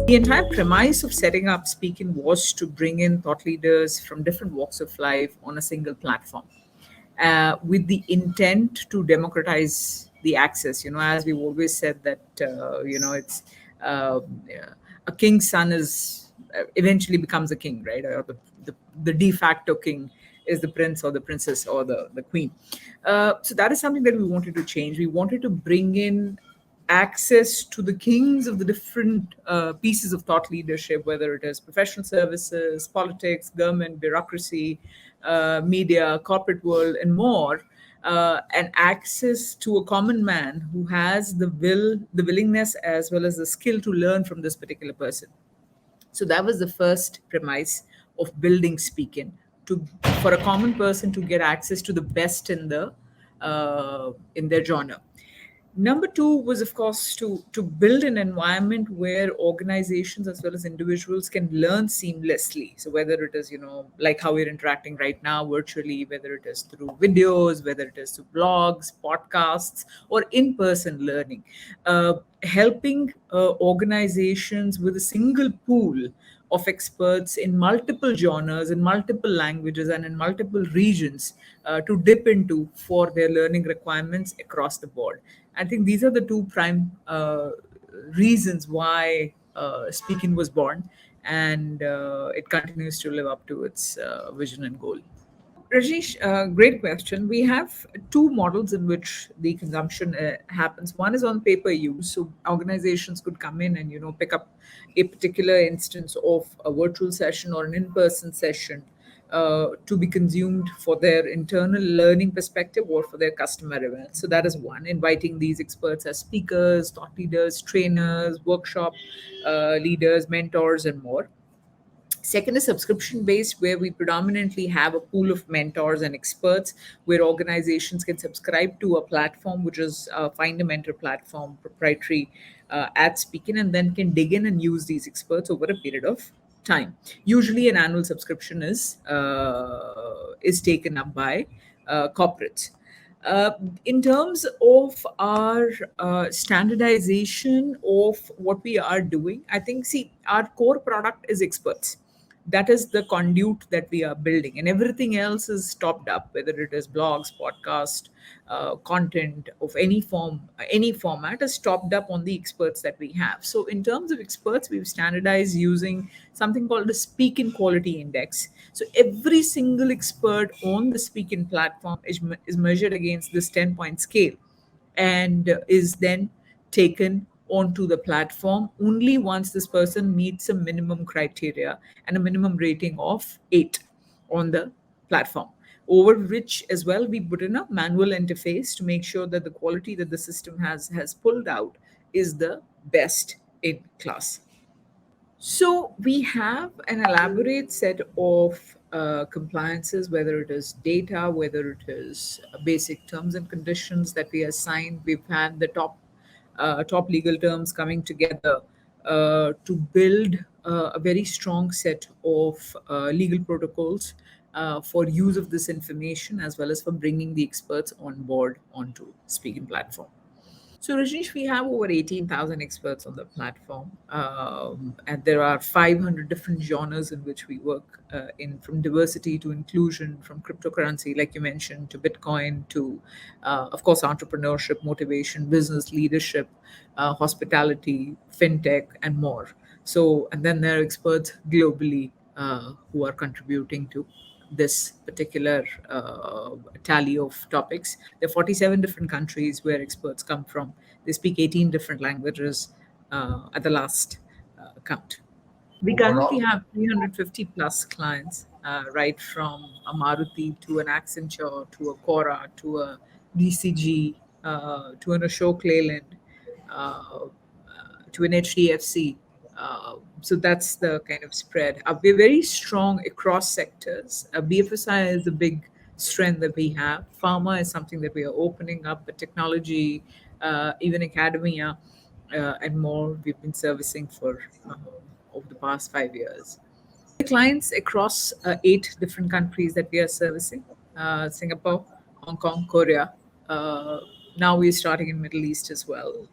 The entire premise of setting up SpeakIn was to bring in thought leaders from different walks of life on a single platform, with the intent to democratize the access. As we've always said that, it's yeah, a king's son is eventually becomes a king, right? Or the de facto king is the prince or the princess or the queen. So that is something that we wanted to change. We wanted to bring in access to the kings of the different pieces of thought leadership, whether it is professional services, politics, government, bureaucracy, media, corporate world, and more, and access to a common man who has the willingness, as well as the skill to learn from this particular person. So that was the first premise of building SpeakIn, to for a common person to get access to the best in their genre. Number two was, of course, to build an environment where organizations as well as individuals can learn seamlessly. So whether it is, like how we're interacting right now virtually, whether it is through videos, whether it is through blogs, podcasts, or in-person learning, helping organizations with a single pool of experts in multiple genres, in multiple languages, and in multiple regions to dip into for their learning requirements across the board. I think these are the two prime reasons why SpeakIn was born, and it continues to live up to its vision and goal. Rajesh, great question. We have two models in which the consumption happens. One is on paper use, so organizations could come in and pick up a particular instance of a virtual session or an in-person session to be consumed for their internal learning perspective or for their customer events. So that is one, inviting these experts as speakers, thought leaders, trainers, workshop leaders, mentors, and more. Second is subscription based, where we predominantly have a pool of mentors and experts where organizations can subscribe to a platform, which is a Find a Mentor platform, proprietary at SpeakIn, and then can dig in and use these experts over a period of time. Usually, an annual subscription is taken up by corporates. Uh, in terms of our standardization of what we are doing, I think, see, our core product is experts. That is the conduit that we are building, and everything else is topped up, whether it is blogs, podcast, content of any form, any format is topped up on the experts that we have. So in terms of experts, we've standardized using something called the SpeakIn quality index. So every single expert on the SpeakIn platform is measured against this 10-point scale, and is then taken onto the platform only once this person meets a minimum criteria and a minimum rating of 8 on the platform, over which as well we put in a manual interface to make sure that the quality that the system has pulled out is the best in class. So we have an elaborate set of compliances, whether it is data, whether it is basic terms and conditions that we assign. We've had the top legal terms coming together to build a very strong set of legal protocols for use of this information, as well as for bringing the experts on board onto speaking platform. So, Rajneesh, we have over 18,000 experts on the platform, and there are 500 different genres in which we work in, from diversity to inclusion, from cryptocurrency, like you mentioned, to Bitcoin, to, of course, entrepreneurship, motivation, business leadership, hospitality, fintech, and more. So, and then there are experts globally who are contributing to this particular tally of topics. There are 47 different countries where experts come from. They speak 18 different languages at the last count. We currently have 350 plus clients, right from a Maruti to an Accenture to a Cora to a DCG to an Ashok Leyland to an HDFC. So that's the kind of spread. We're very strong across sectors. BFSI is a big strength that we have. Pharma is something that we are opening up, but technology, even academia, and more, we've been servicing for over the past 5 years. Clients across 8 different countries that we are servicing: Singapore, Hong Kong, Korea. Uh, Now we're starting in Middle East as well,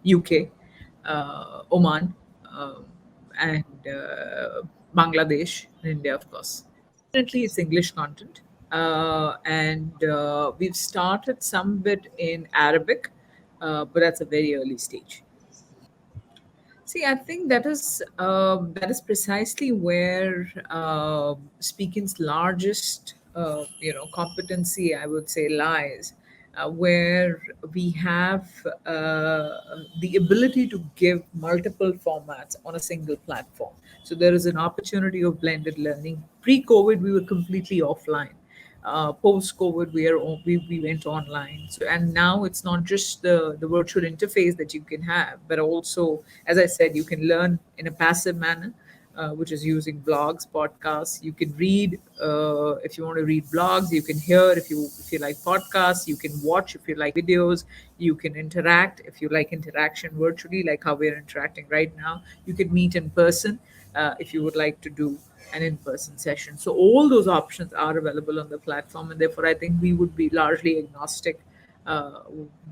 UK, Oman, and Bangladesh, and India, of course. Definitely, it's English content, and we've started some bit in Arabic, but that's a very early stage. See, I think that is precisely where speaking's largest, competency, I would say, lies, where we have the ability to give multiple formats on a single platform. So there is an opportunity of blended learning. Pre-COVID, we were completely offline. Post COVID, we went online. So, and now it's not just the virtual interface that you can have, but also, as I said, you can learn in a passive manner, which is using blogs, podcasts. You can read if you want to read blogs. You can hear if you like podcasts. You can watch if you like videos. You can interact if you like interaction virtually, like how we're interacting right now. You can meet in person if you would like to do an in-person session. So all those options are available on the platform, and therefore I think we would be largely agnostic uh,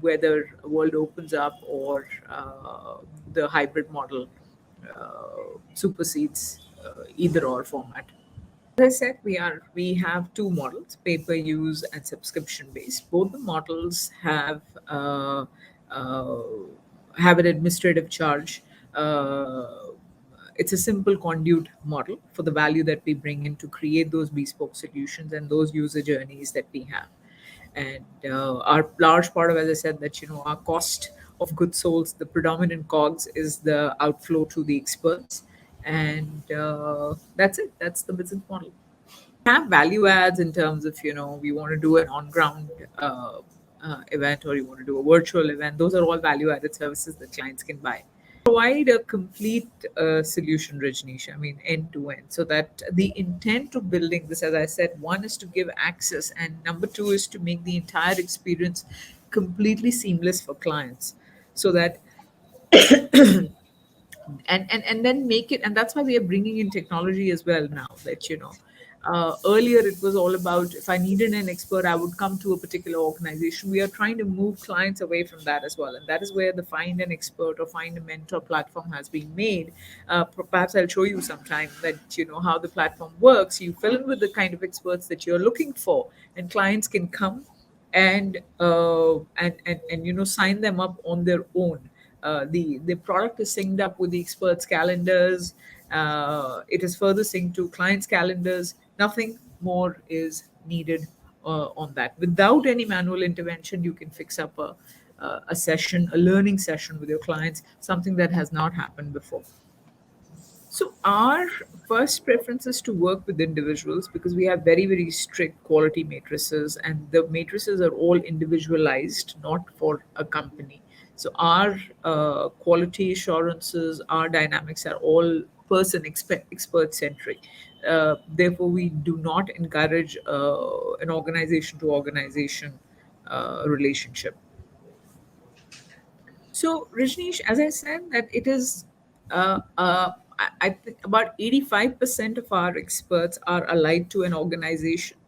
whether a world opens up or the hybrid model supersedes either or format. As I said, we have two models: pay per use and subscription based. Both the models uh, have an administrative charge. Uh, it's a simple conduit model for the value that we bring in to create those bespoke solutions and those user journeys that we have. And our large part of, as I said, that our cost of goods sold, the predominant cogs is the outflow to the experts, and that's it. That's the business model. Have value adds in terms of we want to do an on ground event, or you want to do a virtual event. Those are all value added services that clients can buy. Provide a complete solution, Rajneesh. I mean, end to end. So that the intent to building this, as I said, one is to give access, and number two is to make the entire experience completely seamless for clients, so that and then make it. And that's why we are bringing in technology as well now, that earlier it was all about, if I needed an expert, I would come to a particular organization. We are trying to move clients away from that as well, and that is where the find an expert or find a mentor platform has been made. Perhaps I'll show you sometime that how the platform works. You fill in with the kind of experts that you're looking for, and clients can come and sign them up on their own. The product is synced up with the experts calendars. It is further synced to clients calendars. Nothing more is needed on that. Without any manual intervention, you can fix up a session, a learning session with your clients, something that has not happened before. So our first preference is to work with individuals, because we have very, very strict quality matrices, and the matrices are all individualized, not for a company. So our quality assurances, our dynamics are all expert centric. Therefore, we do not encourage an organization to organization relationship. So, Rajneesh, as I said, that it is, I think about 85% of our experts are allied to an organization,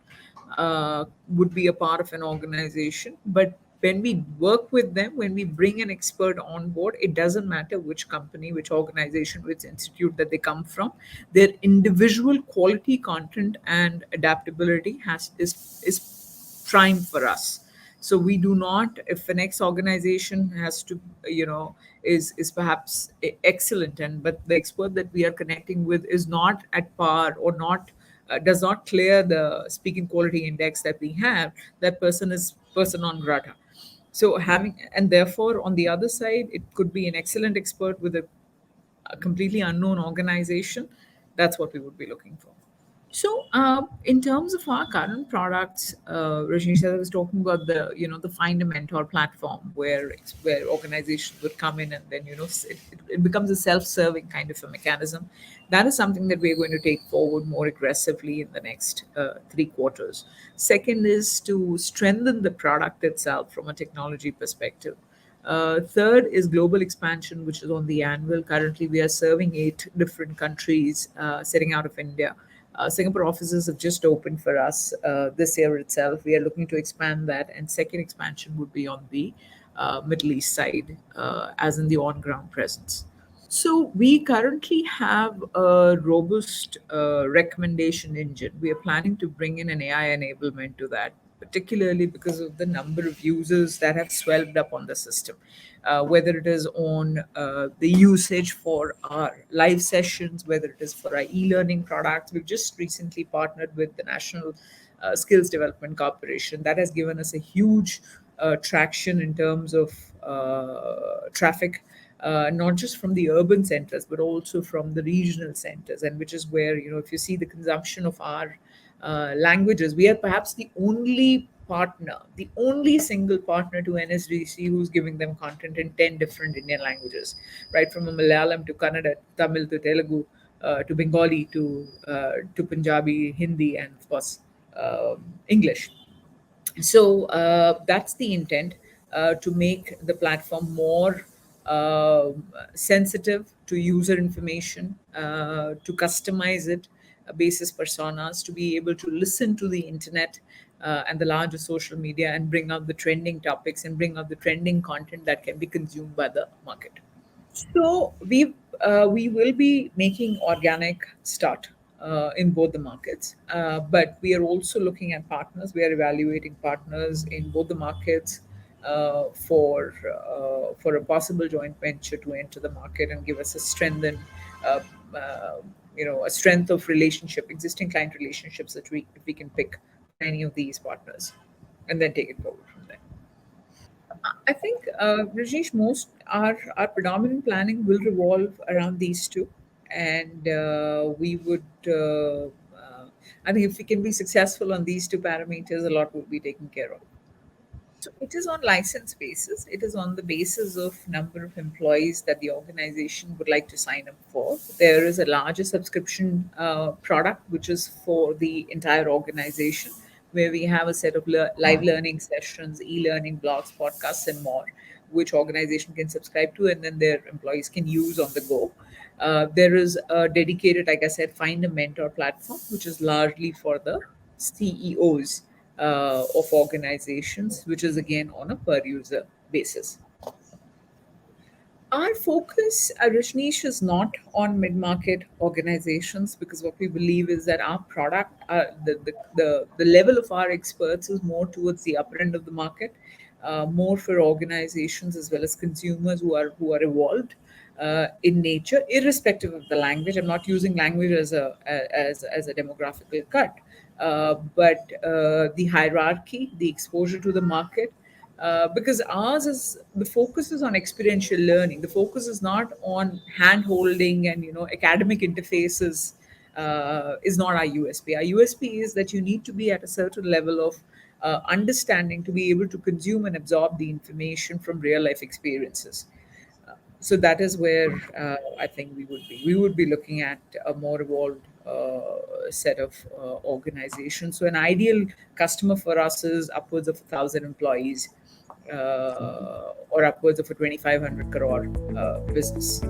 would be a part of an organization. But when we work with them, when we bring an expert on board, it doesn't matter which company, which organization, which institute that they come from. Their individual quality, content, and adaptability is prime for us. So we do not, if an ex organization has to, is perhaps excellent, and but the expert that we are connecting with is not at par, or not does not clear the speaking quality index that we have, that person is person non grata. So having, and therefore on the other side, it could be an excellent expert with a completely unknown organization. That's what we would be looking for. So, in terms of our current products, Rajneesh, I was talking about the Find a Mentor platform, where organizations would come in, and then it becomes a self-serving kind of a mechanism. That is something that we're going to take forward more aggressively in the next 3 quarters. Second is to strengthen the product itself from a technology perspective. Third is global expansion, which is on the anvil. Currently, we are serving 8 different countries, setting out of India. Singapore offices have just opened for us this year itself. We are looking to expand that, and second expansion would be on the Middle East side, as in the on-ground presence. So we currently have a robust recommendation engine. We are planning to bring in an AI enablement to that, particularly because of the number of users that have swelled up on the system. Whether it is on the usage for our live sessions, whether it is for our e-learning products. We've just recently partnered with the National Skills Development Corporation. That has given us a huge traction in terms of traffic, not just from the urban centers, but also from the regional centers, and which is where, if you see the consumption of our languages, we are perhaps the only partner, the only single partner to NSDC who's giving them content in 10 different Indian languages, right from Malayalam to Kannada, Tamil to Telugu, to Bengali to Punjabi, Hindi, and of course English. So that's the intent, to make the platform more sensitive to user information, to customize it basis personas, to be able to listen to the internet and the larger social media and bring out the trending topics and bring out the trending content that can be consumed by the market. So we will be making organic start in both the markets, but we are also looking at partners. We are evaluating partners in both the markets for a possible joint venture to enter the market and give us a strengthened, uh, uh, a strength of relationship, existing client relationships that we can pick for any of these partners, and then take it forward from there. I think, Rajesh, most our predominant planning will revolve around these two, and we would. I think if we can be successful on these two parameters, a lot will be taken care of. So it is on license basis. It is on the basis of number of employees that the organization would like to sign up for. There is a larger subscription product which is for the entire organization, where we have a set of live learning sessions, e-learning blogs, podcasts, and more, which organization can subscribe to, and then their employees can use on the go. There is a dedicated, like I said, find a mentor platform, which is largely for the CEOs of organizations, which is again on a per user basis. Our focus, Rajneesh, is not on mid market organizations, because what we believe is that our product, the level of our experts is more towards the upper end of the market, more for organizations as well as consumers who are evolved in nature, irrespective of the language. I'm not using language as a demographical cut, but the hierarchy, the exposure to the market, because ours is the focus is on experiential learning. The focus is not on hand holding and academic interfaces. Is not our USP. Our USP is that you need to be at a certain level of understanding to be able to consume and absorb the information from real life experiences. So that is where I think we would be looking at a more evolved set of organizations. So an ideal customer for us is upwards of 1,000 employees, or upwards of a 2,500 crore business.